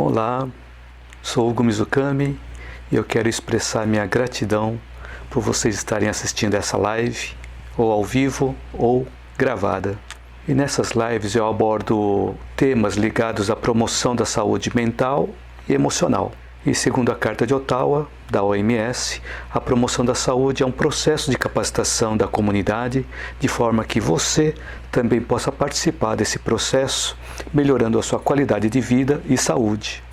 Olá, sou Hugo Mizukami e eu quero expressar minha gratidão por vocês estarem assistindo essa live, ou ao vivo ou gravada. E nessas lives eu abordo temas ligados à promoção da saúde mental e emocional. E segundo a Carta de Ottawa, da OMS, a promoção da saúde é um processo de capacitação da comunidade, de forma que você também possa participar desse processo, melhorando a sua qualidade de vida e saúde.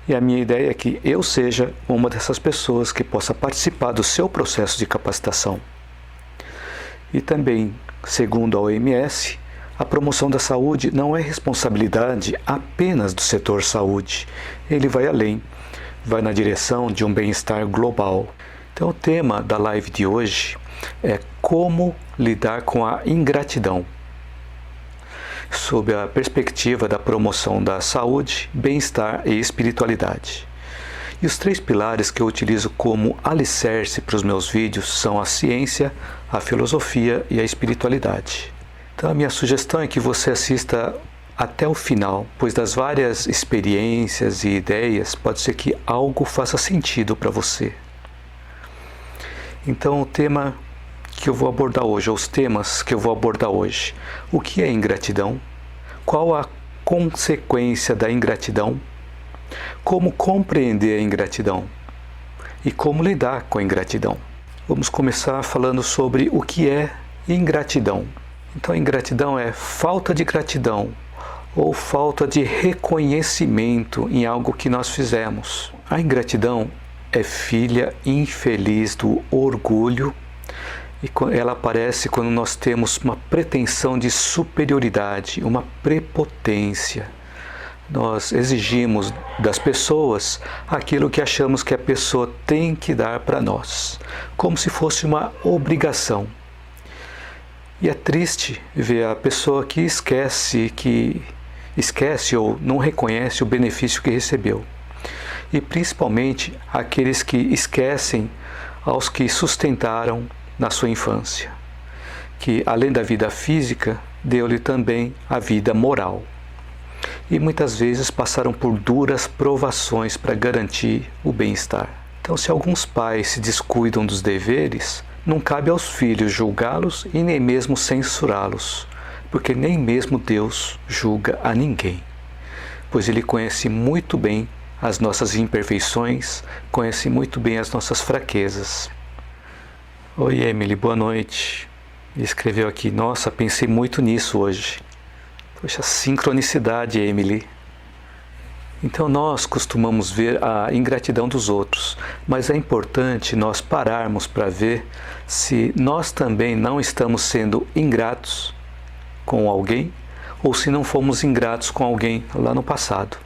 E a minha ideia é que eu seja uma dessas pessoas que possa participar do seu processo de capacitação. E também, segundo a OMS, a promoção da saúde não é responsabilidade apenas do setor saúde. Ele vai além, vai na direção de um bem-estar global. Então o tema da live de hoje é como lidar com a ingratidão, sob a perspectiva da promoção da saúde, bem-estar e espiritualidade. E os 3 pilares que eu utilizo como alicerce para os meus vídeos são a ciência, a filosofia e a espiritualidade. Então a minha sugestão é que você assista até o final, pois das várias experiências e ideias, pode ser que algo faça sentido para você. Então o tema que eu vou abordar hoje, ou os temas que eu vou abordar hoje: o que é ingratidão? Qual a consequência da ingratidão? Como compreender a ingratidão? E como lidar com a ingratidão? Vamos começar falando sobre o que é ingratidão. Então, ingratidão é falta de gratidão ou falta de reconhecimento em algo que nós fizemos. A ingratidão é filha infeliz do orgulho e ela aparece quando nós temos uma pretensão de superioridade, uma prepotência. Nós exigimos das pessoas aquilo que achamos que a pessoa tem que dar para nós, como se fosse uma obrigação. E é triste ver a pessoa que esquece ou não reconhece o benefício que recebeu. E principalmente aqueles que esquecem aos que sustentaram na sua infância, que além da vida física, deu-lhe também a vida moral. E muitas vezes passaram por duras provações para garantir o bem-estar. Então, se alguns pais se descuidam dos deveres, não cabe aos filhos julgá-los e nem mesmo censurá-los, porque nem mesmo Deus julga a ninguém, pois Ele conhece muito bem as nossas imperfeições, conhece muito bem as nossas fraquezas. Oi, Emily, boa noite. Escreveu aqui: nossa, pensei muito nisso hoje. Poxa, sincronicidade, Emily. Então nós costumamos ver a ingratidão dos outros, mas é importante nós pararmos para ver se nós também não estamos sendo ingratos com alguém ou se não fomos ingratos com alguém lá no passado.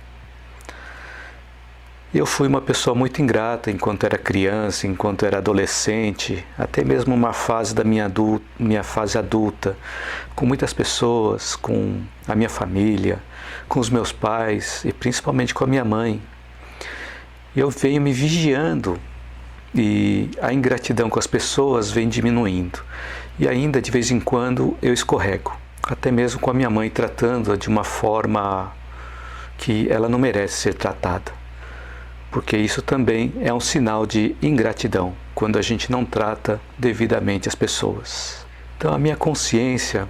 Eu fui uma pessoa muito ingrata enquanto era criança, enquanto era adolescente, até mesmo uma fase da minha fase adulta, com muitas pessoas, com a minha família, com os meus pais e principalmente com a minha mãe. Eu venho me vigiando e a ingratidão com as pessoas vem diminuindo. E ainda de vez em quando eu escorrego, até mesmo com a minha mãe, tratando-a de uma forma que ela não merece ser tratada. Porque isso também é um sinal de ingratidão, quando a gente não trata devidamente as pessoas. Então a minha consciência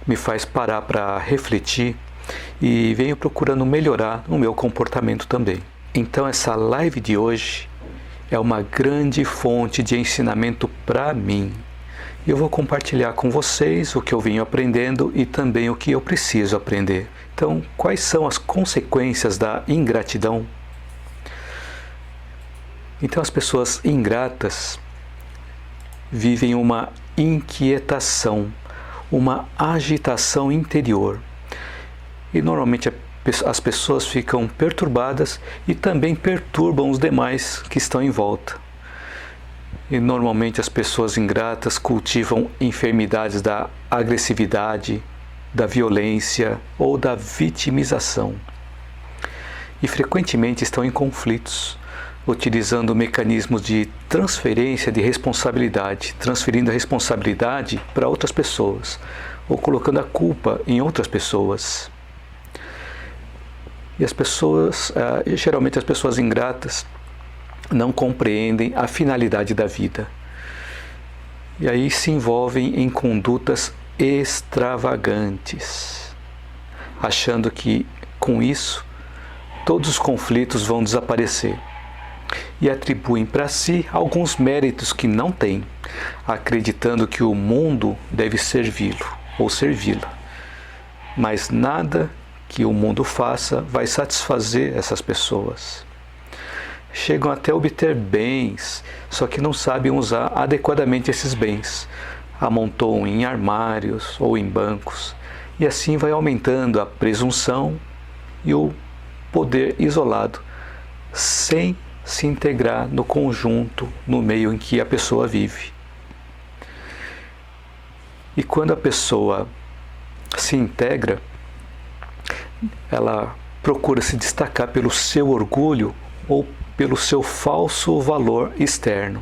me faz parar para refletir e venho procurando melhorar o meu comportamento também. Então essa live de hoje é uma grande fonte de ensinamento para mim. Eu vou compartilhar com vocês o que eu venho aprendendo e também o que eu preciso aprender. Então, quais são as consequências da ingratidão? Então as pessoas ingratas vivem uma inquietação, uma agitação interior. E normalmente as pessoas ficam perturbadas e também perturbam os demais que estão em volta. E normalmente as pessoas ingratas cultivam enfermidades da agressividade, da violência ou da vitimização. E frequentemente estão em conflitos, utilizando mecanismos de transferência de responsabilidade, transferindo a responsabilidade para outras pessoas, ou colocando a culpa em outras pessoas. E as pessoas, geralmente as pessoas ingratas, não compreendem a finalidade da vida. E aí se envolvem em condutas extravagantes, achando que com isso todos os conflitos vão desaparecer. E atribuem para si alguns méritos que não têm, acreditando que o mundo deve servi-lo ou servi-la. Mas nada que o mundo faça vai satisfazer essas pessoas. Chegam até a obter bens, só que não sabem usar adequadamente esses bens. Amontoam em armários ou em bancos, e assim vai aumentando a presunção e o poder isolado, sem se integrar no conjunto, no meio em que a pessoa vive. E quando a pessoa se integra, ela procura se destacar pelo seu orgulho ou pelo seu falso valor externo.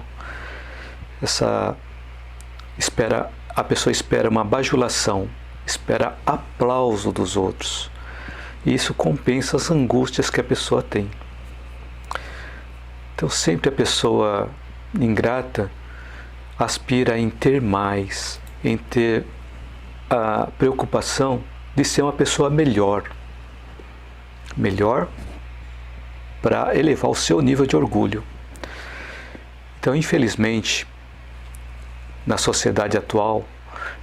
A pessoa espera uma bajulação, espera aplauso dos outros. E isso compensa as angústias que a pessoa tem. Então sempre a pessoa ingrata aspira em ter mais, em ter a preocupação de ser uma pessoa melhor para elevar o seu nível de orgulho. Então, infelizmente, na sociedade atual,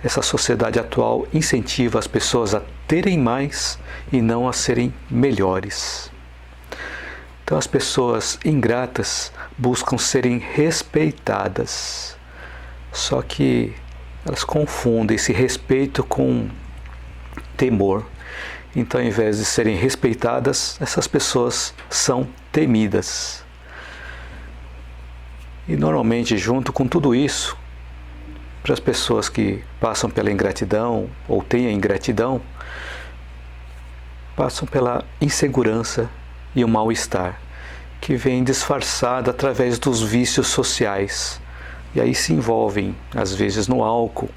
essa sociedade atual incentiva as pessoas a terem mais e não a serem melhores. Então, as pessoas ingratas buscam serem respeitadas, só que elas confundem esse respeito com temor. Então, ao invés de serem respeitadas, essas pessoas são temidas. E normalmente, junto com tudo isso, para as pessoas que passam pela ingratidão ou têm a ingratidão, passam pela insegurança e o mal-estar, que vem disfarçado através dos vícios sociais. E aí se envolvem, às vezes, no álcool,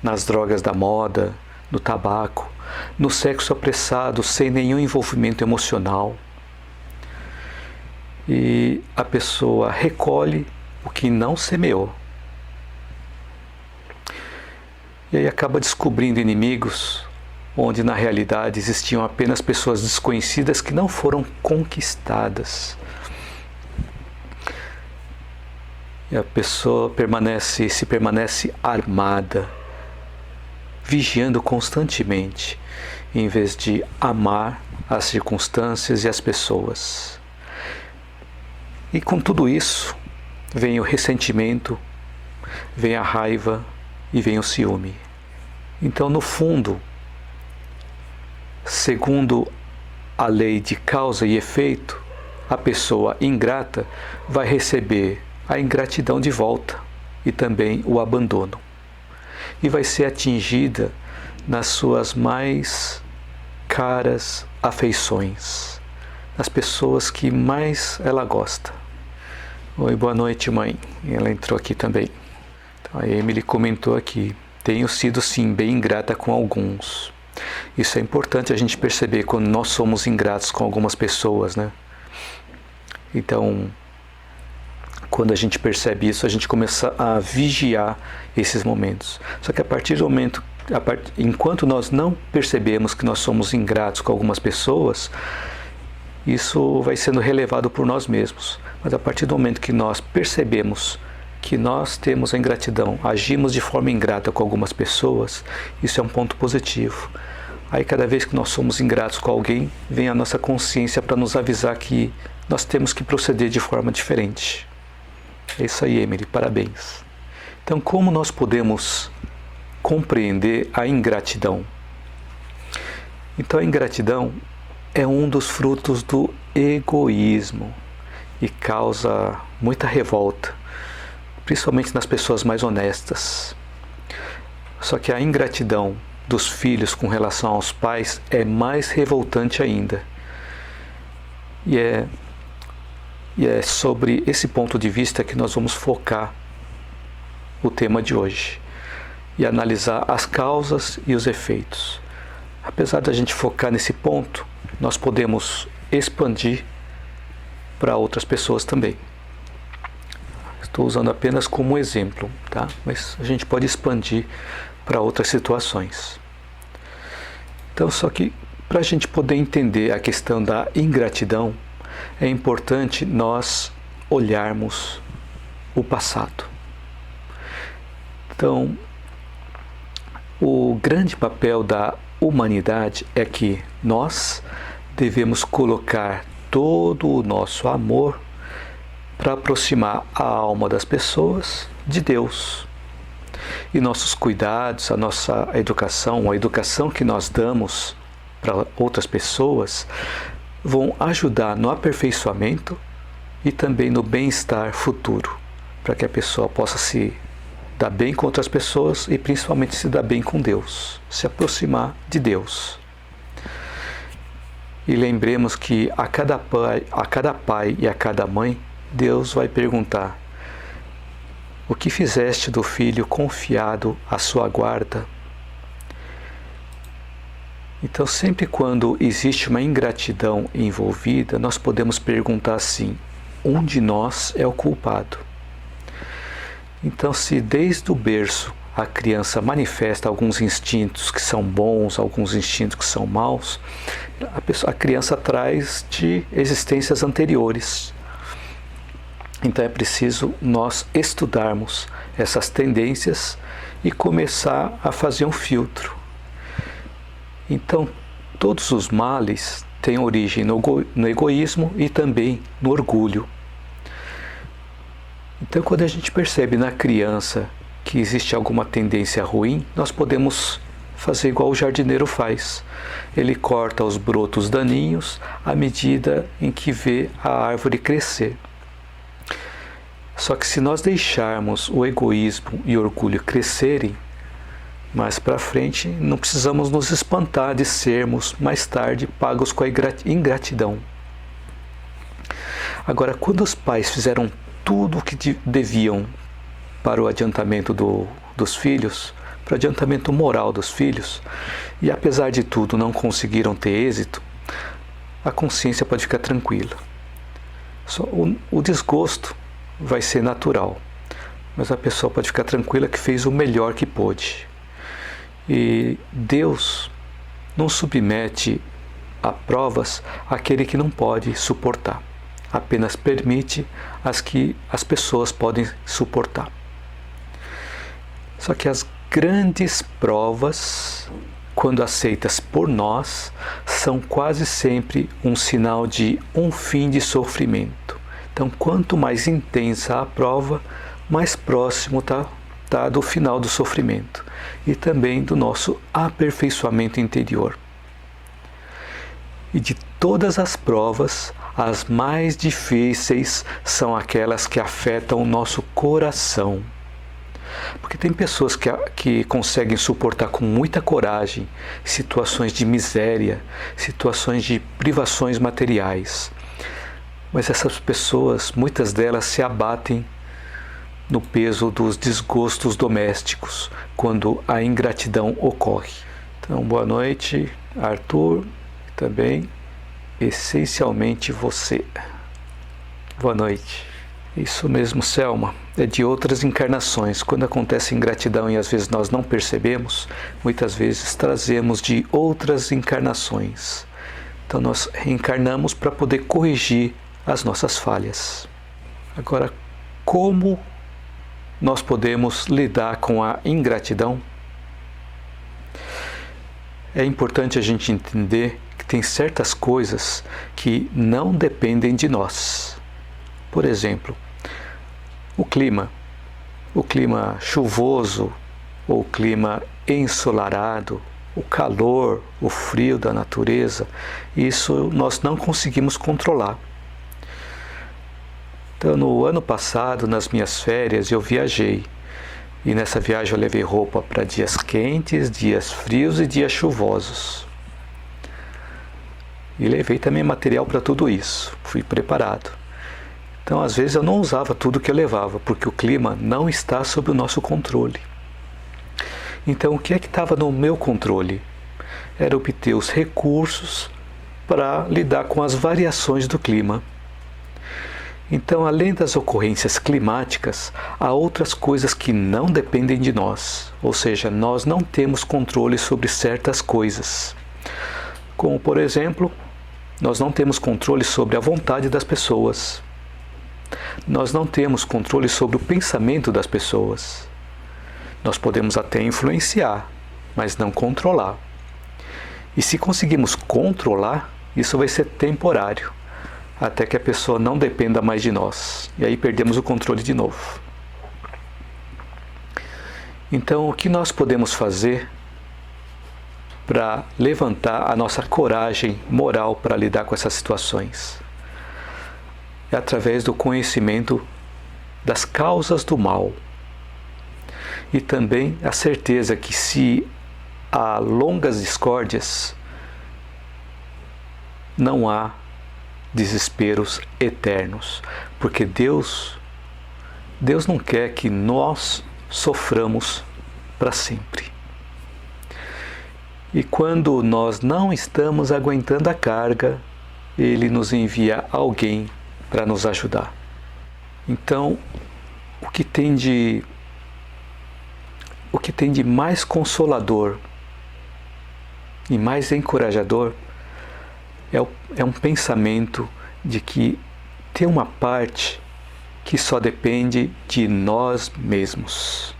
nas drogas da moda, no tabaco, no sexo apressado, sem nenhum envolvimento emocional. E a pessoa recolhe o que não semeou. E aí acaba descobrindo inimigos, onde na realidade existiam apenas pessoas desconhecidas que não foram conquistadas. E a pessoa permanece armada, vigiando constantemente, em vez de amar as circunstâncias e as pessoas. E com tudo isso, vem o ressentimento, vem a raiva e vem o ciúme. Então, no fundo, segundo a lei de causa e efeito, a pessoa ingrata vai receber a ingratidão de volta e também o abandono. E vai ser atingida nas suas mais caras afeições, nas pessoas que mais ela gosta. Oi, boa noite, mãe. Ela entrou aqui também. Então, a Emily comentou aqui: tenho sido sim bem ingrata com alguns. Isso é importante a gente perceber quando nós somos ingratos com algumas pessoas, né? Então, quando a gente percebe isso, a gente começa a vigiar esses momentos. Só que a partir do momento, enquanto nós não percebemos que nós somos ingratos com algumas pessoas, isso vai sendo relevado por nós mesmos. Mas a partir do momento que nós percebemos que nós temos a ingratidão, agimos de forma ingrata com algumas pessoas, isso é um ponto positivo. Aí cada vez que nós somos ingratos com alguém, vem a nossa consciência para nos avisar que nós temos que proceder de forma diferente. É isso aí, Emily, parabéns. Então, como nós podemos compreender a ingratidão? Então, a ingratidão é um dos frutos do egoísmo e causa muita revolta, principalmente nas pessoas mais honestas. Só que a ingratidão dos filhos com relação aos pais é mais revoltante ainda. E é sobre esse ponto de vista que nós vamos focar o tema de hoje e analisar as causas e os efeitos. Apesar da gente focar nesse ponto, nós podemos expandir para outras pessoas também. Estou usando apenas como exemplo, tá? Mas a gente pode expandir para outras situações. Então, só que para a gente poder entender a questão da ingratidão, é importante nós olharmos o passado. Então, o grande papel da humanidade é que nós devemos colocar todo o nosso amor para aproximar a alma das pessoas de Deus. E nossos cuidados, a nossa educação, a educação que nós damos para outras pessoas, vão ajudar no aperfeiçoamento e também no bem-estar futuro, para que a pessoa possa se dar bem com outras pessoas e principalmente se dar bem com Deus, se aproximar de Deus. E lembremos que a cada pai e a cada mãe, Deus vai perguntar: o que fizeste do filho confiado à sua guarda? Então, sempre quando existe uma ingratidão envolvida, nós podemos perguntar assim: um de nós é o culpado? Então, se desde o berço a criança manifesta alguns instintos que são bons, alguns instintos que são maus, a criança traz de existências anteriores. Então é preciso nós estudarmos essas tendências e começar a fazer um filtro. Então, todos os males têm origem no egoísmo e também no orgulho. Então, quando a gente percebe na criança que existe alguma tendência ruim, nós podemos fazer igual o jardineiro faz. Ele corta os brotos daninhos à medida em que vê a árvore crescer. Só que se nós deixarmos o egoísmo e o orgulho crescerem, mais para frente não precisamos nos espantar de sermos mais tarde pagos com a ingratidão. Agora, quando os pais fizeram tudo o que deviam para o adiantamento dos filhos, para o adiantamento moral dos filhos, e apesar de tudo não conseguiram ter êxito, a consciência pode ficar tranquila. Só o desgosto vai ser natural, mas a pessoa pode ficar tranquila que fez o melhor que pôde. E Deus não submete a provas aquele que não pode suportar, apenas permite as que as pessoas podem suportar. Só que as grandes provas, quando aceitas por nós, são quase sempre um sinal de um fim de sofrimento. Então, quanto mais intensa a prova, mais próximo está do final do sofrimento e também do nosso aperfeiçoamento interior. E de todas as provas, as mais difíceis são aquelas que afetam o nosso coração. Porque tem pessoas que conseguem suportar com muita coragem situações de miséria, situações de privações materiais. Mas essas pessoas, muitas delas se abatem no peso dos desgostos domésticos, quando a ingratidão ocorre. Então, boa noite, Arthur, e também, essencialmente, você. Boa noite. Isso mesmo, Selma, é de outras encarnações. Quando acontece ingratidão e às vezes nós não percebemos, muitas vezes trazemos de outras encarnações. Então nós reencarnamos para poder corrigir as nossas falhas. Agora, como nós podemos lidar com a ingratidão? É importante a gente entender que tem certas coisas que não dependem de nós. Por exemplo, o clima chuvoso, ou o clima ensolarado, o calor, o frio da natureza, isso nós não conseguimos controlar. Então, no ano passado, nas minhas férias, eu viajei. E nessa viagem eu levei roupa para dias quentes, dias frios e dias chuvosos. E levei também material para tudo isso. Fui preparado. Então, às vezes eu não usava tudo que eu levava, porque o clima não está sob o nosso controle. Então, o que é que estava no meu controle? Era obter os recursos para lidar com as variações do clima. Então, além das ocorrências climáticas, há outras coisas que não dependem de nós, ou seja, nós não temos controle sobre certas coisas. Como, por exemplo, nós não temos controle sobre a vontade das pessoas. Nós não temos controle sobre o pensamento das pessoas. Nós podemos até influenciar, mas não controlar. E se conseguimos controlar, isso vai ser temporário, até que a pessoa não dependa mais de nós. E aí perdemos o controle de novo. Então, o que nós podemos fazer para levantar a nossa coragem moral para lidar com essas situações? É através do conhecimento das causas do mal. E também a certeza que se há longas discórdias, não há desesperos eternos, porque Deus não quer que nós soframos para sempre. E quando nós não estamos aguentando a carga, Ele nos envia alguém para nos ajudar. Então, o que tem de mais consolador e mais encorajador é um pensamento de que tem uma parte que só depende de nós mesmos,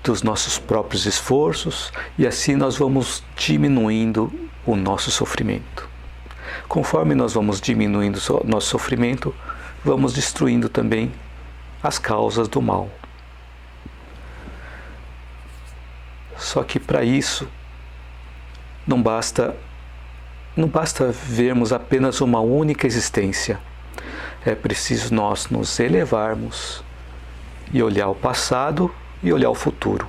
dos nossos próprios esforços, e assim nós vamos diminuindo o nosso sofrimento. Conforme nós vamos diminuindo o nosso sofrimento, vamos destruindo também as causas do mal. Só que para isso não basta vermos apenas uma única existência. É preciso nós nos elevarmos e olhar o passado e olhar o futuro.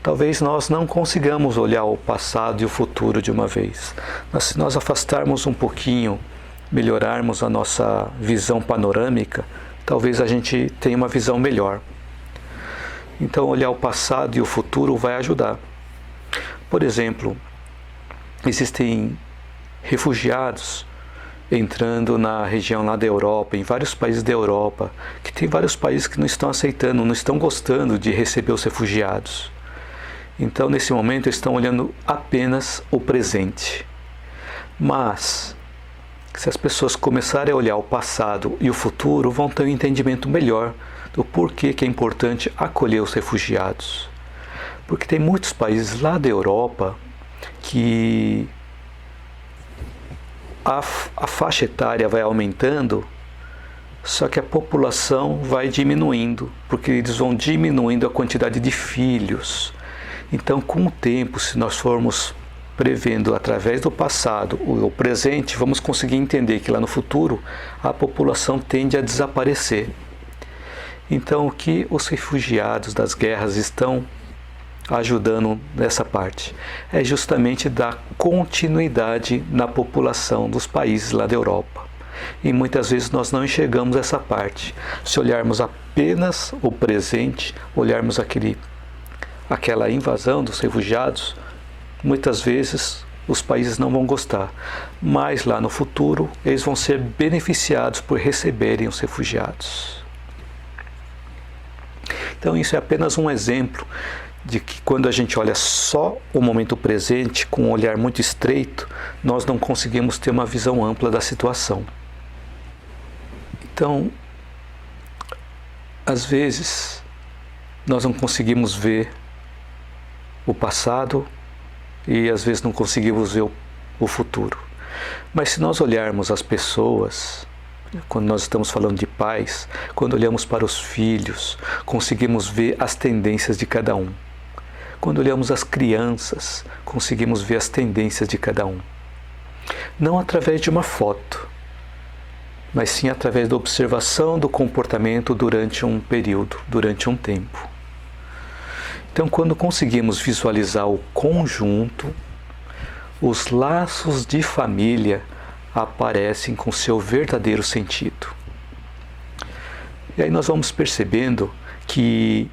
Talvez nós não consigamos olhar o passado e o futuro de uma vez, mas se nós afastarmos um pouquinho, melhorarmos a nossa visão panorâmica, talvez a gente tenha uma visão melhor. Então, olhar o passado e o futuro vai ajudar. Por exemplo, existem refugiados entrando na região lá da Europa, em vários países da Europa, que tem vários países que não estão aceitando, não estão gostando de receber os refugiados. Então, nesse momento, estão olhando apenas o presente. Mas, se as pessoas começarem a olhar o passado e o futuro, vão ter um entendimento melhor do porquê que é importante acolher os refugiados. Porque tem muitos países lá da Europa que a faixa etária vai aumentando, só que a população vai diminuindo, porque eles vão diminuindo a quantidade de filhos. Então, com o tempo, se nós formos prevendo através do passado o presente, vamos conseguir entender que lá no futuro a população tende a desaparecer. Então, o que os refugiados das guerras estão ajudando nessa parte é justamente dar continuidade na população dos países lá da Europa. E muitas vezes nós não enxergamos essa parte. Se olharmos apenas o presente, olharmos aquela invasão dos refugiados, muitas vezes os países não vão gostar, mas lá no futuro eles vão ser beneficiados por receberem os refugiados. Então isso é apenas um exemplo de que quando a gente olha só o momento presente com um olhar muito estreito, nós não conseguimos ter uma visão ampla da situação. Então, às vezes, nós não conseguimos ver o passado e às vezes não conseguimos ver o futuro. Mas se nós olharmos as pessoas, quando nós estamos falando de pais, quando olhamos para os filhos, conseguimos ver as tendências de cada um. Quando olhamos as crianças, conseguimos ver as tendências de cada um. Não através de uma foto, mas sim através da observação do comportamento durante um período, durante um tempo. Então, quando conseguimos visualizar o conjunto, os laços de família aparecem com seu verdadeiro sentido. E aí nós vamos percebendo que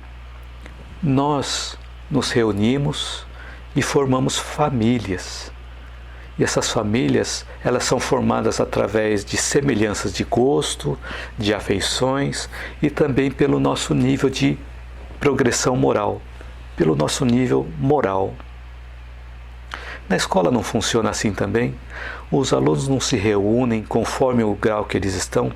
nós nos reunimos e formamos famílias. E essas famílias, elas são formadas através de semelhanças de gosto, de afeições e também pelo nosso nível de progressão moral, pelo nosso nível moral. Na escola não funciona assim também? Os alunos não se reúnem conforme o grau que eles estão?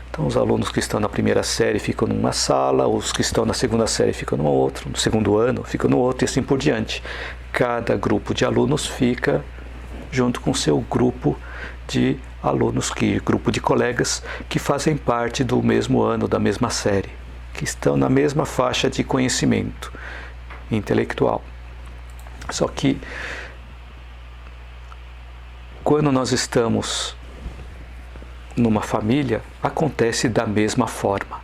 Então os alunos que estão na primeira série ficam numa sala, os que estão na segunda série ficam numa outra, no segundo ano ficam no outro e assim por diante. Cada grupo de alunos fica junto com seu grupo de alunos, grupo de colegas que fazem parte do mesmo ano, da mesma série, que estão na mesma faixa de conhecimento intelectual. Só que quando nós estamos numa família, acontece da mesma forma.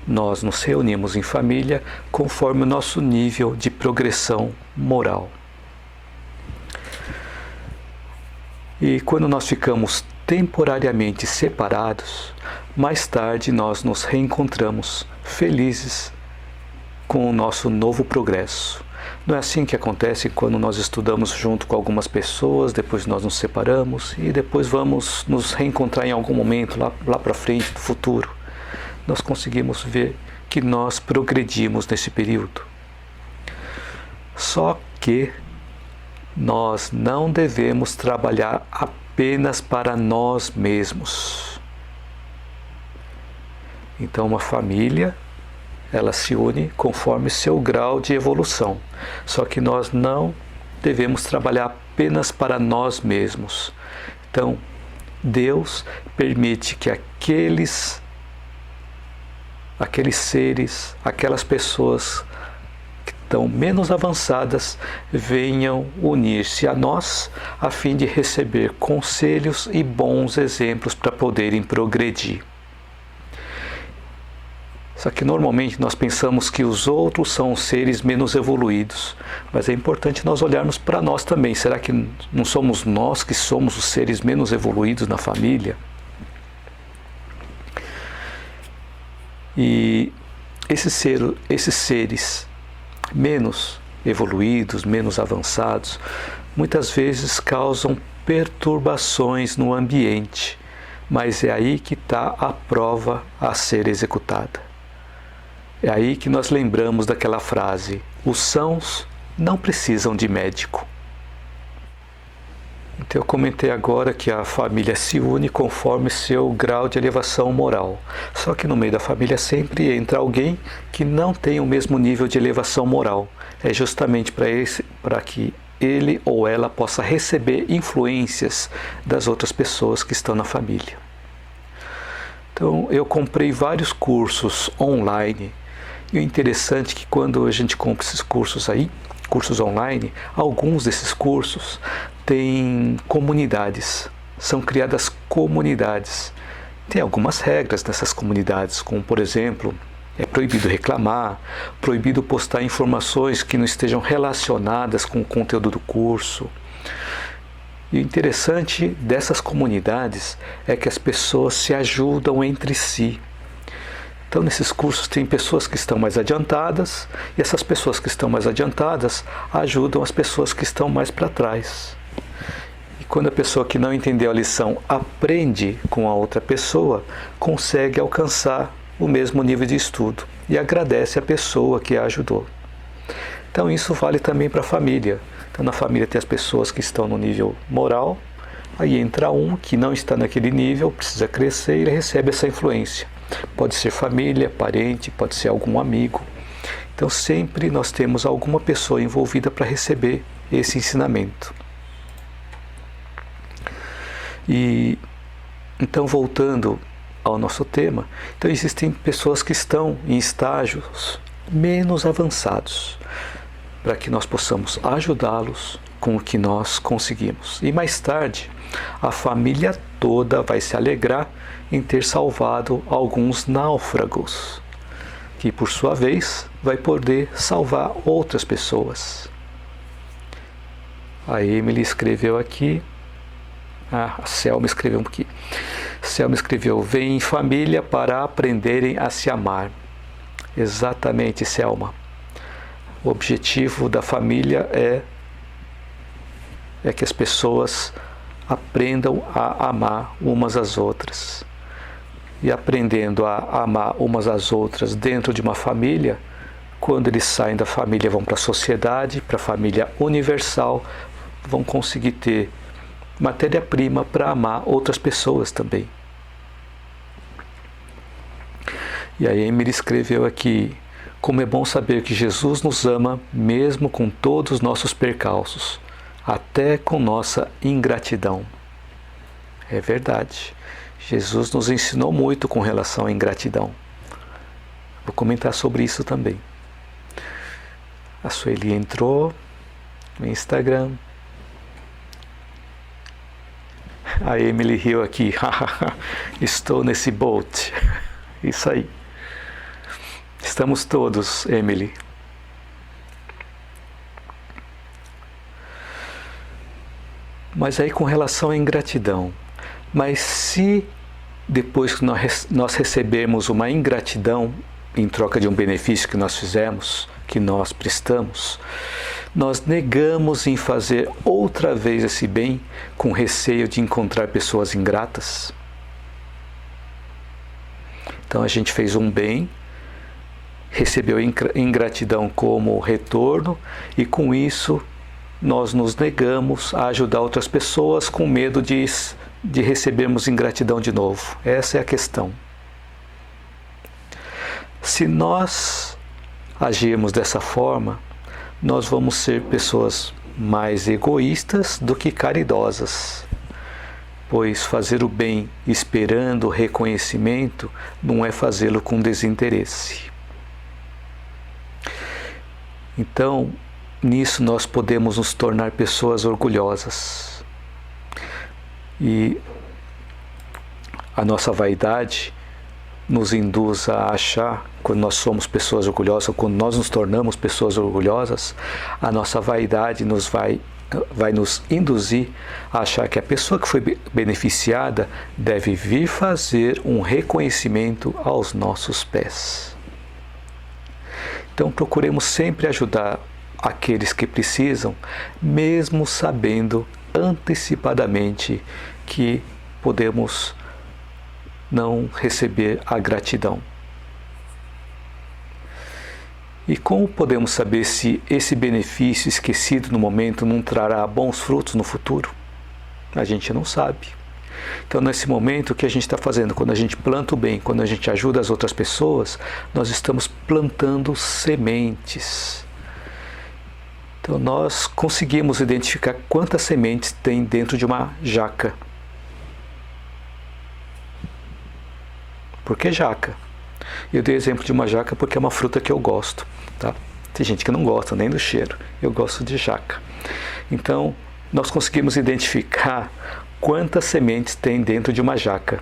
Nós nos reunimos em família conforme o nosso nível de progressão moral. E quando nós ficamos temporariamente separados, mais tarde nós nos reencontramos felizes com o nosso novo progresso. Não é assim que acontece quando nós estudamos junto com algumas pessoas, depois nós nos separamos e depois vamos nos reencontrar em algum momento lá para frente, no futuro. Nós conseguimos ver que nós progredimos nesse período. Só que nós não devemos trabalhar apenas para nós mesmos. Então, uma família, ela se une conforme seu grau de evolução. Só que nós não devemos trabalhar apenas para nós mesmos. Então, Deus permite que aqueles seres, aquelas pessoas estão menos avançadas venham unir-se a nós a fim de receber conselhos e bons exemplos para poderem progredir. Só que normalmente nós pensamos que os outros são os seres menos evoluídos, mas é importante nós olharmos para nós também. Será que não somos nós que somos os seres menos evoluídos na família? E esses seres menos evoluídos, menos avançados, muitas vezes causam perturbações no ambiente, mas é aí que está a prova a ser executada. É aí que nós lembramos daquela frase: os sãos não precisam de médico. Então eu comentei agora que a família se une conforme seu grau de elevação moral. Só que no meio da família sempre entra alguém que não tem o mesmo nível de elevação moral. É justamente para que ele ou ela possa receber influências das outras pessoas que estão na família. Então eu comprei vários cursos online. E o interessante é que quando a gente compra esses cursos online, alguns desses cursos têm comunidades, são criadas comunidades. Tem algumas regras nessas comunidades, como por exemplo, é proibido reclamar, proibido postar informações que não estejam relacionadas com o conteúdo do curso. E o interessante dessas comunidades é que as pessoas se ajudam entre si. Então, nesses cursos tem pessoas que estão mais adiantadas, e essas pessoas que estão mais adiantadas ajudam as pessoas que estão mais para trás. E quando a pessoa que não entendeu a lição aprende com a outra pessoa, consegue alcançar o mesmo nível de estudo e agradece a pessoa que a ajudou. Então, isso vale também para a família. Então, na família tem as pessoas que estão no nível moral, aí entra um que não está naquele nível, precisa crescer e ele recebe essa influência. Pode ser família, parente, pode ser algum amigo. Então sempre nós temos alguma pessoa envolvida para receber esse ensinamento. E então, voltando ao nosso tema, então existem pessoas que estão em estágios menos avançados, para que nós possamos ajudá-los com o que nós conseguimos. E mais tarde, a família toda vai se alegrar em ter salvado alguns náufragos, que por sua vez vai poder salvar outras pessoas. A Emily escreveu aqui, a Selma escreveu aqui. Selma escreveu: vem em família para aprenderem a se amar. Exatamente, Selma. O objetivo da família é é que as pessoas aprendam a amar umas às outras. E aprendendo a amar umas às outras dentro de uma família, quando eles saem da família, vão para a sociedade, para a família universal, vão conseguir ter matéria-prima para amar outras pessoas também. E a Emily escreveu aqui: como é bom saber que Jesus nos ama mesmo com todos os nossos percalços, até com nossa ingratidão. É verdade. Jesus nos ensinou muito com relação à ingratidão. Vou comentar sobre isso também. A Sueli entrou no Instagram. A Emily riu aqui. Estou nesse boat. Isso aí. Estamos todos, Emily. Mas aí com relação à ingratidão. Mas se depois que nós recebemos uma ingratidão em troca de um benefício que nós fizemos, que nós prestamos, nós negamos em fazer outra vez esse bem com receio de encontrar pessoas ingratas. Então a gente fez um bem, recebeu ingratidão como retorno e com isso nós nos negamos a ajudar outras pessoas com medo de recebermos ingratidão de novo. Essa é a questão. Se nós agirmos dessa forma, nós vamos ser pessoas mais egoístas do que caridosas, pois fazer o bem esperando reconhecimento não é fazê-lo com desinteresse. Então, nisso nós podemos nos tornar pessoas orgulhosas. E a nossa vaidade nos induz a achar, quando nós somos pessoas orgulhosas, ou quando nós nos tornamos pessoas orgulhosas, a nossa vaidade vai nos induzir a achar que a pessoa que foi beneficiada deve vir fazer um reconhecimento aos nossos pés. Então procuremos sempre ajudar aqueles que precisam, mesmo sabendo antecipadamente que podemos não receber a gratidão. E como podemos saber se esse benefício esquecido no momento não trará bons frutos no futuro? A gente não sabe. Então, nesse momento, o que a gente está fazendo? Quando a gente planta o bem, quando a gente ajuda as outras pessoas, nós estamos plantando sementes. Então, nós conseguimos identificar quantas sementes tem dentro de uma jaca. Por que jaca? Eu dei exemplo de uma jaca porque é uma fruta que eu gosto. Tá? Tem gente que não gosta nem do cheiro. Eu gosto de jaca. Então, nós conseguimos identificar quantas sementes tem dentro de uma jaca.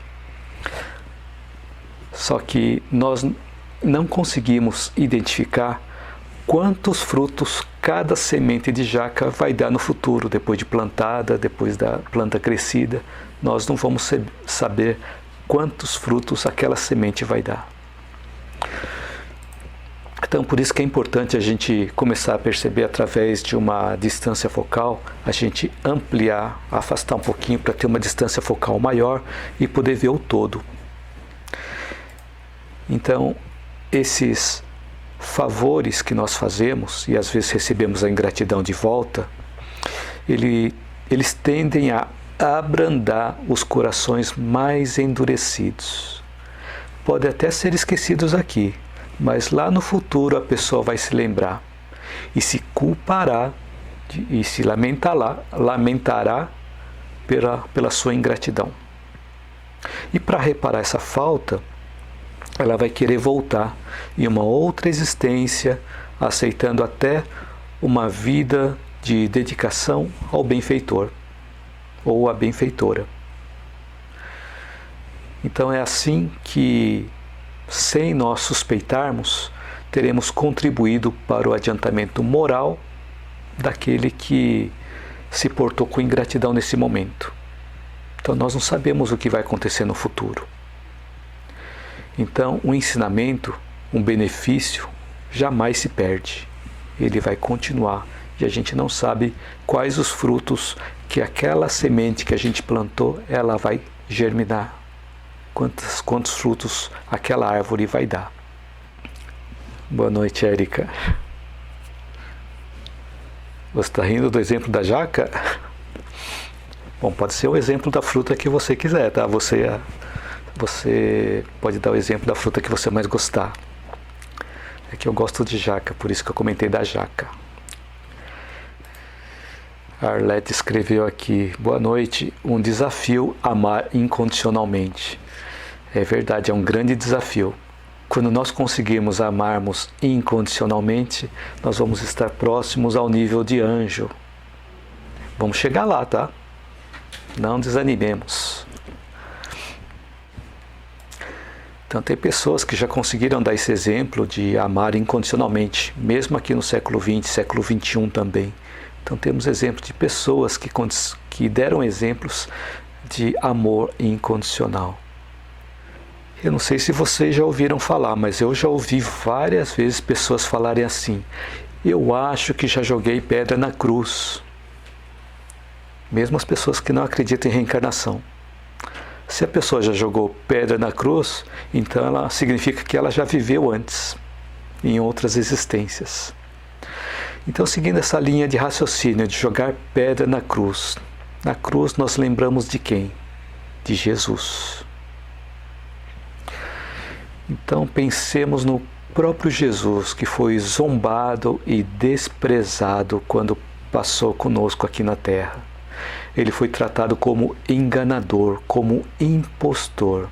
Só que nós não conseguimos identificar quantos frutos cada semente de jaca vai dar no futuro, depois de plantada, depois da planta crescida. Nós não vamos saber quantos frutos aquela semente vai dar. Então, por isso que é importante a gente começar a perceber através de uma distância focal, a gente ampliar, afastar um pouquinho para ter uma distância focal maior e poder ver o todo. Então, esses favores que nós fazemos, e às vezes recebemos a ingratidão de volta, eles tendem a abrandar os corações mais endurecidos. Pode até ser esquecidos aqui, mas lá no futuro a pessoa vai se lembrar e se culpará e se lamentará pela sua ingratidão. E para reparar essa falta, ela vai querer voltar em uma outra existência, aceitando até uma vida de dedicação ao benfeitor ou à benfeitora. Então é assim que, sem nós suspeitarmos, teremos contribuído para o adiantamento moral daquele que se portou com ingratidão nesse momento. Então nós não sabemos o que vai acontecer no futuro. Então um ensinamento, um benefício, jamais se perde. Ele vai continuar e a gente não sabe quais os frutos que aquela semente que a gente plantou, ela vai germinar. Quantos frutos aquela árvore vai dar. Boa noite, Érica. Você está rindo do exemplo da jaca? Bom, pode ser o exemplo da fruta que você quiser, tá? Você pode dar o exemplo da fruta que você mais gostar. É que eu gosto de jaca, por isso que eu comentei da jaca. A Arlete escreveu aqui: boa noite, um desafio amar incondicionalmente. É verdade, é um grande desafio. Quando nós conseguirmos amarmos incondicionalmente, nós vamos estar próximos ao nível de anjo. Vamos chegar lá, tá? Não desanimemos. Então tem pessoas que já conseguiram dar esse exemplo de amar incondicionalmente, mesmo aqui no século XX, século XXI também. Então temos exemplos de pessoas que deram exemplos de amor incondicional. Eu não sei se vocês já ouviram falar, mas eu já ouvi várias vezes pessoas falarem assim: eu acho que já joguei pedra na cruz. Mesmo as pessoas que não acreditam em reencarnação. Se a pessoa já jogou pedra na cruz, então ela significa que ela já viveu antes, em outras existências. Então, seguindo essa linha de raciocínio de jogar pedra na cruz nós lembramos de quem? De Jesus. Então pensemos no próprio Jesus, que foi zombado e desprezado quando passou conosco aqui na Terra. Ele foi tratado como enganador, como impostor.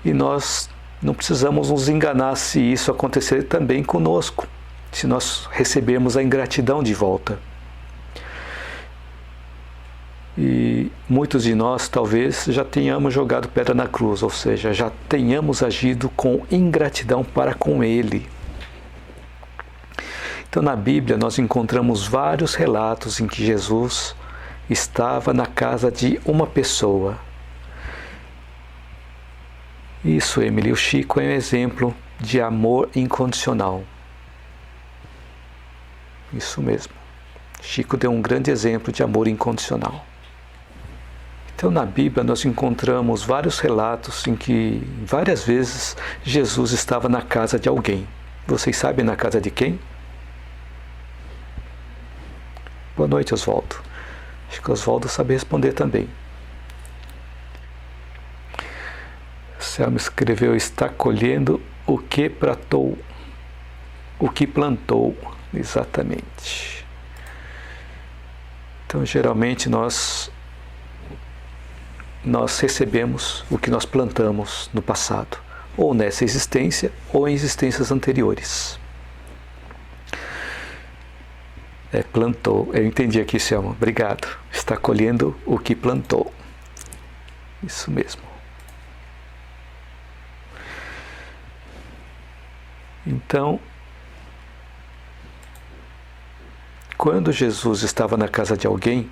E nós não precisamos nos enganar se isso acontecer também conosco, se nós recebermos a ingratidão de volta. E muitos de nós talvez já tenhamos jogado pedra na cruz, ou seja, já tenhamos agido com ingratidão para com Ele. Então na Bíblia nós encontramos vários relatos em que Jesus estava na casa de uma pessoa. Isso, Emily, o Chico é um exemplo de amor incondicional. Isso mesmo. Chico deu um grande exemplo de amor incondicional. Então na Bíblia nós encontramos vários relatos em que várias vezes Jesus estava na casa de alguém. Vocês sabem na casa de quem? Boa noite, Oswaldo. Acho que Oswaldo sabe responder também. Selma escreveu: está colhendo o que plantou. O que plantou, exatamente. Então geralmente nós recebemos o que nós plantamos no passado, ou nessa existência, ou em existências anteriores. Plantou. Eu entendi aqui, Selma. Obrigado. Está colhendo o que plantou. Isso mesmo. Então, quando Jesus estava na casa de alguém,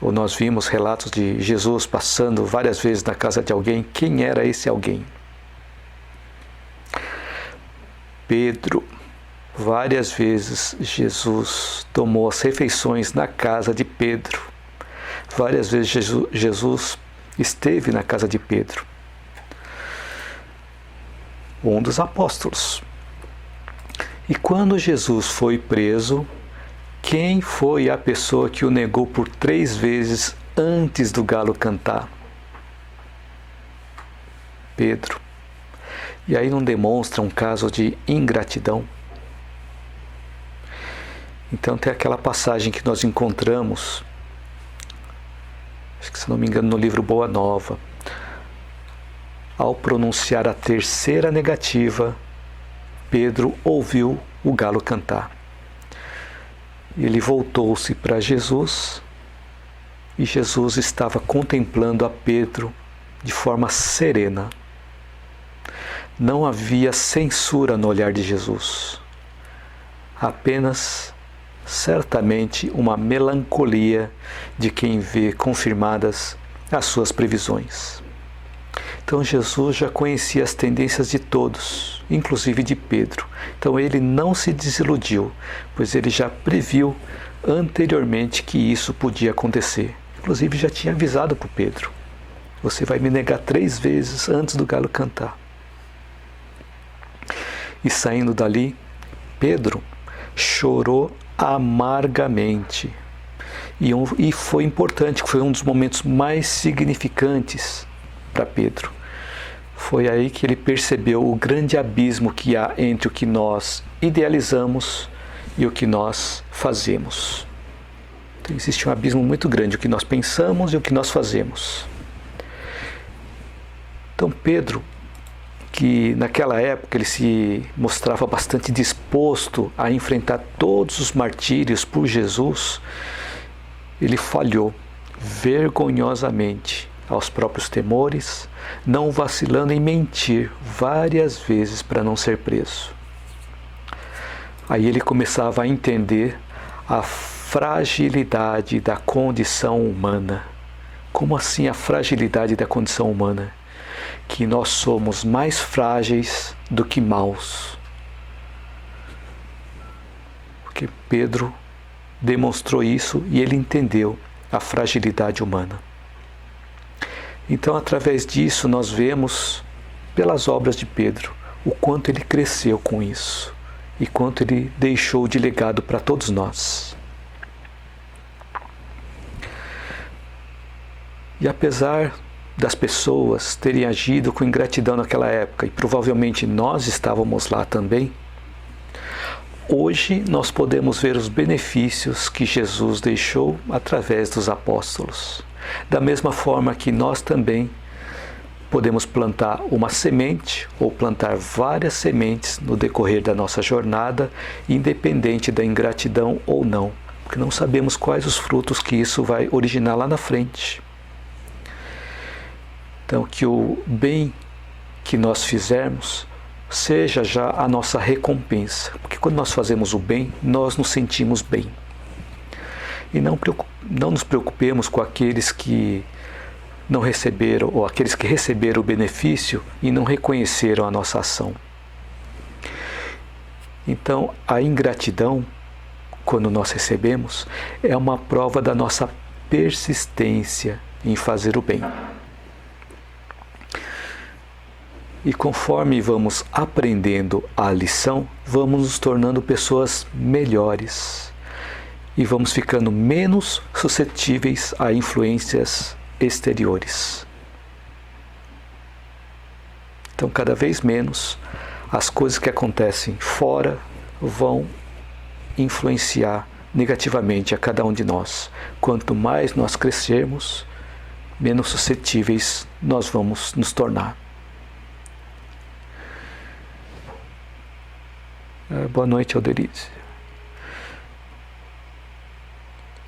ou nós vimos relatos de Jesus passando várias vezes na casa de alguém, quem era esse alguém? Pedro. Várias vezes Jesus tomou as refeições na casa de Pedro. Várias vezes Jesus esteve na casa de Pedro. Um dos apóstolos. E quando Jesus foi preso, quem foi a pessoa que o negou por 3 vezes antes do galo cantar? Pedro. E aí não demonstra um caso de ingratidão? Então tem aquela passagem que nós encontramos, acho que se não me engano no livro Boa Nova. Ao pronunciar a terceira negativa, Pedro ouviu o galo cantar. Ele voltou-se para Jesus e Jesus estava contemplando a Pedro de forma serena. Não havia censura no olhar de Jesus, apenas certamente uma melancolia de quem vê confirmadas as suas previsões. Então Jesus já conhecia as tendências de todos, inclusive de Pedro. Então ele não se desiludiu, pois ele já previu anteriormente que isso podia acontecer. Inclusive já tinha avisado para Pedro: você vai me negar 3 vezes antes do galo cantar. E saindo dali, Pedro chorou amargamente. E foi importante, foi um dos momentos mais significantes para Pedro. Foi aí que ele percebeu o grande abismo que há entre o que nós idealizamos e o que nós fazemos. Então, existe um abismo muito grande, o que nós pensamos e o que nós fazemos. Então Pedro, que naquela época ele se mostrava bastante disposto a enfrentar todos os martírios por Jesus, ele falhou vergonhosamente aos próprios temores, não vacilando em mentir várias vezes para não ser preso. Aí ele começava a entender a fragilidade da condição humana. Como assim a fragilidade da condição humana? Que nós somos mais frágeis do que maus. Porque Pedro demonstrou isso e ele entendeu a fragilidade humana. Então, através disso, nós vemos, pelas obras de Pedro, o quanto ele cresceu com isso e quanto ele deixou de legado para todos nós. E apesar das pessoas terem agido com ingratidão naquela época, e provavelmente nós estávamos lá também, hoje nós podemos ver os benefícios que Jesus deixou através dos apóstolos. Da mesma forma que nós também podemos plantar uma semente ou plantar várias sementes no decorrer da nossa jornada, independente da ingratidão ou não, porque não sabemos quais os frutos que isso vai originar lá na frente. Então, que o bem que nós fizermos seja já a nossa recompensa. Porque quando nós fazemos o bem, nós nos sentimos bem. E não nos preocupemos com aqueles que não receberam, ou aqueles que receberam o benefício e não reconheceram a nossa ação. Então, a ingratidão, quando nós recebemos, é uma prova da nossa persistência em fazer o bem. E conforme vamos aprendendo a lição, vamos nos tornando pessoas melhores e vamos ficando menos suscetíveis a influências exteriores. Então, cada vez menos, as coisas que acontecem fora vão influenciar negativamente a cada um de nós. Quanto mais nós crescermos, menos suscetíveis nós vamos nos tornar. Boa noite, Alderise.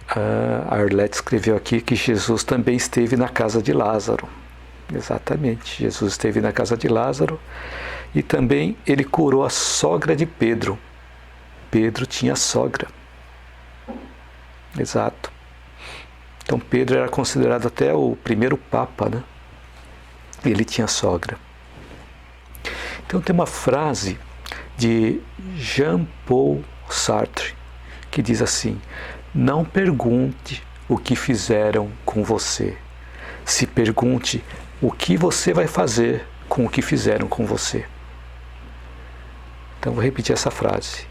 A Arlete escreveu aqui que Jesus também esteve na casa de Lázaro. Exatamente, Jesus esteve na casa de Lázaro e também ele curou a sogra de Pedro. Pedro tinha sogra. Exato. Então Pedro era considerado até o primeiro papa, né? Ele tinha sogra. Então tem uma frase de Jean-Paul Sartre, que diz assim: não pergunte o que fizeram com você, se pergunte o que você vai fazer com o que fizeram com você. Então vou repetir essa frase: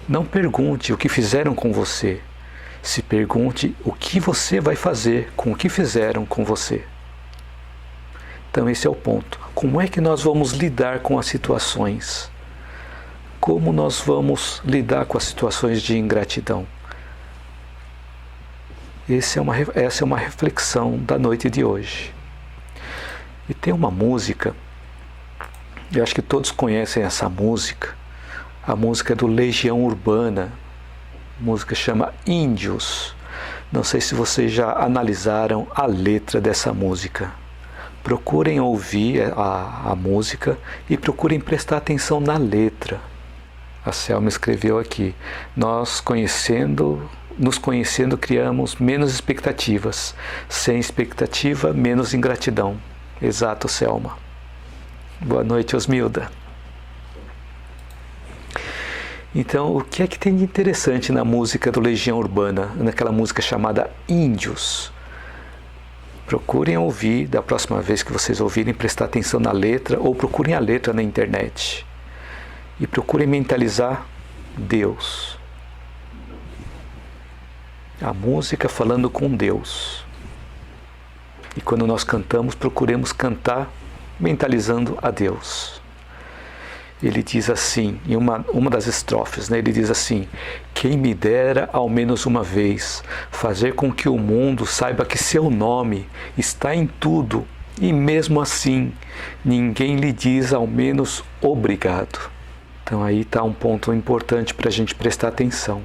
não pergunte o que fizeram com você, se pergunte o que você vai fazer com o que fizeram com você. Então esse é o ponto. Como é que nós vamos lidar com as situações? Como nós vamos lidar com as situações de ingratidão? Essa é uma reflexão da noite de hoje. E tem uma música, eu acho que todos conhecem essa música, a música é do Legião Urbana, a música chama Índios. Não sei se vocês já analisaram a letra dessa música. Procurem ouvir a música e procurem prestar atenção na letra. A Selma escreveu aqui: nos conhecendo, criamos menos expectativas. Sem expectativa, menos ingratidão. Exato, Selma. Boa noite, Osmilda. Então, o que é que tem de interessante na música do Legião Urbana, naquela música chamada Índios? Procurem ouvir, da próxima vez que vocês ouvirem, prestar atenção na letra, ou procurem a letra na internet. E procurem mentalizar Deus. A música falando com Deus. E quando nós cantamos, procuremos cantar mentalizando a Deus. Ele diz assim, em uma das estrofes, né, ele diz assim: quem me dera ao menos uma vez fazer com que o mundo saiba que seu nome está em tudo, e mesmo assim ninguém lhe diz ao menos obrigado. Então aí está um ponto importante para a gente prestar atenção,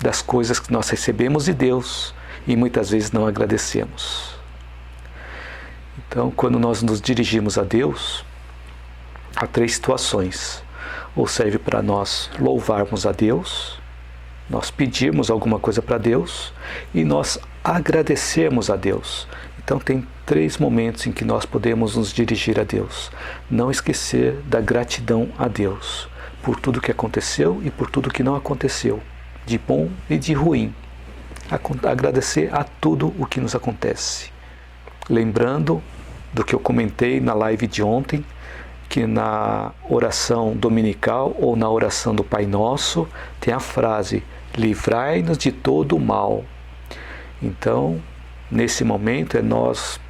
das coisas que nós recebemos de Deus e muitas vezes não agradecemos. Então, quando nós nos dirigimos a Deus, há 3 situações. Ou serve para nós louvarmos a Deus, nós pedirmos alguma coisa para Deus e nós agradecermos a Deus. Então tem 3 momentos em que nós podemos nos dirigir a Deus. Não esquecer da gratidão a Deus, por tudo que aconteceu e por tudo que não aconteceu, de bom e de ruim. Agradecer a tudo o que nos acontece. Lembrando do que eu comentei na live de ontem, que na oração dominical ou na oração do Pai Nosso tem a frase: livrai-nos de todo o mal. Então, nesse momento é nós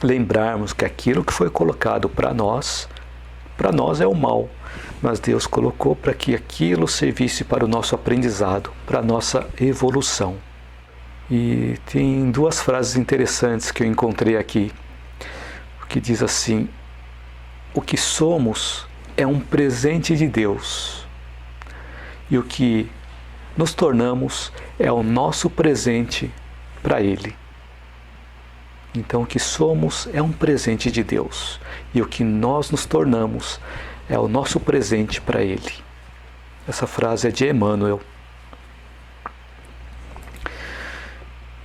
lembrarmos que aquilo que foi colocado para nós é o mal, mas Deus colocou para que aquilo servisse para o nosso aprendizado, para a nossa evolução. E tem 2 frases interessantes que eu encontrei aqui, que diz assim: o que somos é um presente de Deus, e o que nos tornamos é o nosso presente para Ele. Então, o que somos é um presente de Deus, e o que nós nos tornamos é o nosso presente para Ele. Essa frase é de Emmanuel.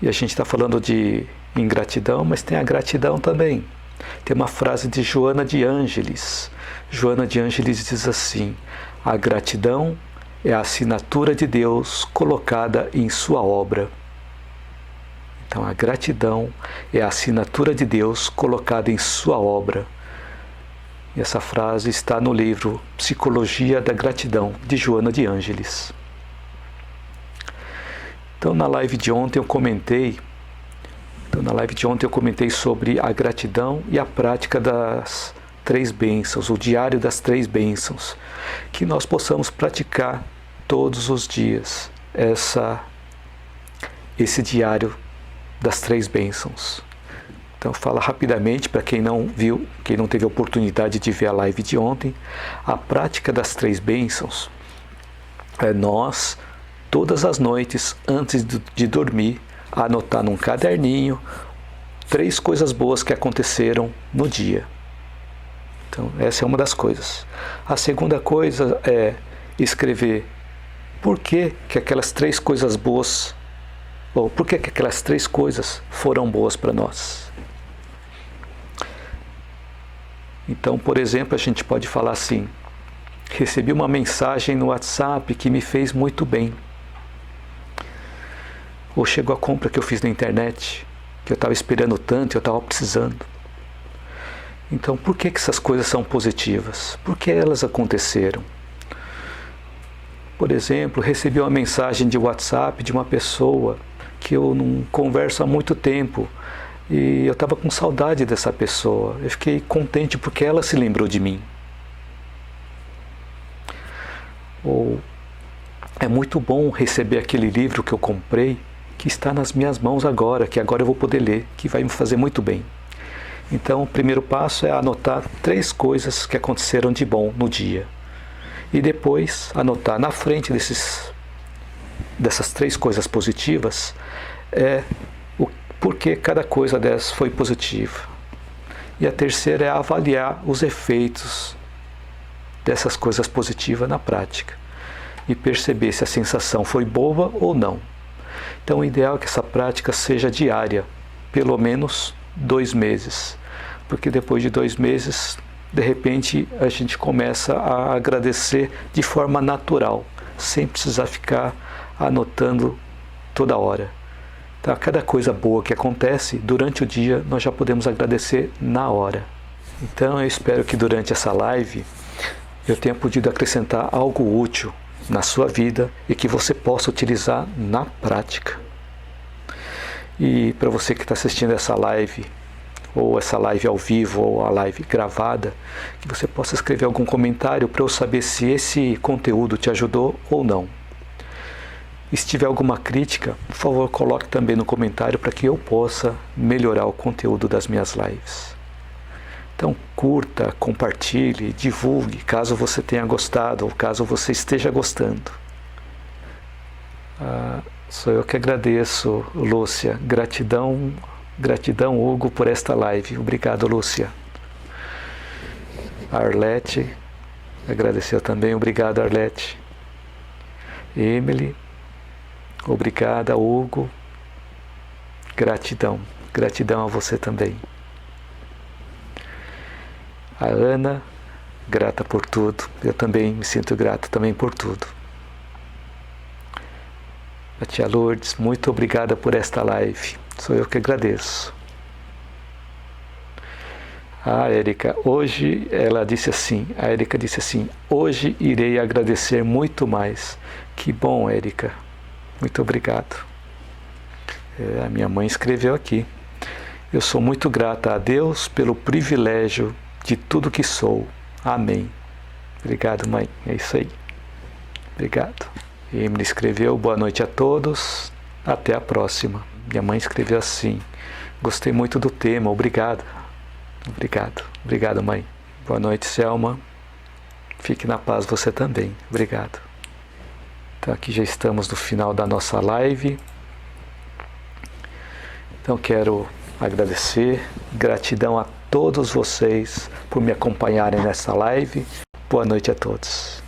E a gente está falando de ingratidão, mas tem a gratidão também. Tem uma frase de Joana de Ângeles. Joana de Ângeles diz assim: a gratidão é a assinatura de Deus colocada em sua obra. Então, a gratidão é a assinatura de Deus colocada em sua obra. E essa frase está no livro Psicologia da Gratidão, de Joana de Ângeles. Então, na live de ontem eu comentei sobre a gratidão e a prática das 3 bênçãos, o diário das 3 bênçãos, que nós possamos praticar todos os dias esse diário das 3 bênçãos. Então, fala rapidamente para quem não viu, quem não teve a oportunidade de ver a live de ontem. A prática das 3 bênçãos é nós, todas as noites, antes de dormir, anotar num caderninho 3 coisas boas que aconteceram no dia. Então, essa é uma das coisas. A segunda coisa é escrever por que aquelas 3 coisas boas, ou por que aquelas 3 coisas foram boas para nós. Então, por exemplo, a gente pode falar assim: recebi uma mensagem no WhatsApp que me fez muito bem. Ou chegou a compra que eu fiz na internet, que eu estava esperando tanto, eu estava precisando. Então, por que essas coisas são positivas? Por que elas aconteceram? Por exemplo, recebi uma mensagem de WhatsApp de uma pessoa que eu não converso há muito tempo, e eu estava com saudade dessa pessoa. Eu fiquei contente porque ela se lembrou de mim. Ou é muito bom receber aquele livro que eu comprei, que está nas minhas mãos agora, que agora eu vou poder ler, que vai me fazer muito bem. Então, o primeiro passo é anotar 3 coisas que aconteceram de bom no dia. E depois anotar na frente dessas 3 coisas positivas o porquê cada coisa dessas foi positiva. E a terceira é avaliar os efeitos dessas coisas positivas na prática e perceber se a sensação foi boa ou não. Então, o ideal é que essa prática seja diária, pelo menos 2 meses, porque depois de 2 meses de repente a gente começa a agradecer de forma natural, sem precisar ficar anotando toda hora. Tá? Cada coisa boa que acontece durante o dia, nós já podemos agradecer na hora. Então eu espero que durante essa live eu tenha podido acrescentar algo útil na sua vida e que você possa utilizar na prática. E para você que está assistindo essa live, ou essa live ao vivo, ou a live gravada, que você possa escrever algum comentário para eu saber se esse conteúdo te ajudou ou não. E se tiver alguma crítica, por favor, coloque também no comentário para que eu possa melhorar o conteúdo das minhas lives. Então, curta, compartilhe, divulgue, caso você tenha gostado ou caso você esteja gostando. Sou eu que agradeço, Lúcia. Gratidão, Hugo, por esta live. Obrigado, Lúcia. A Arlete agradeceu também. Obrigado, Arlete. Emily, obrigada, Hugo. Gratidão. Gratidão a você também. A Ana, grata por tudo. Eu também me sinto grato também por tudo. A tia Lourdes, muito obrigada por esta live. Sou eu que agradeço. A Érica, hoje ela disse assim, a Érica disse assim, hoje irei agradecer muito mais. Que bom, Érica. Muito obrigado. A minha mãe escreveu aqui. Eu sou muito grata a Deus pelo privilégio de tudo que sou. Amém. Obrigado, mãe. É isso aí. Obrigado. Emily escreveu, boa noite a todos, até a próxima. Minha mãe escreveu assim, gostei muito do tema, obrigado. Obrigado, obrigado, mãe. Boa noite, Selma. Fique na paz você também, obrigado. Então aqui já estamos no final da nossa live. Então quero agradecer, gratidão a todos vocês por me acompanharem nessa live. Boa noite a todos.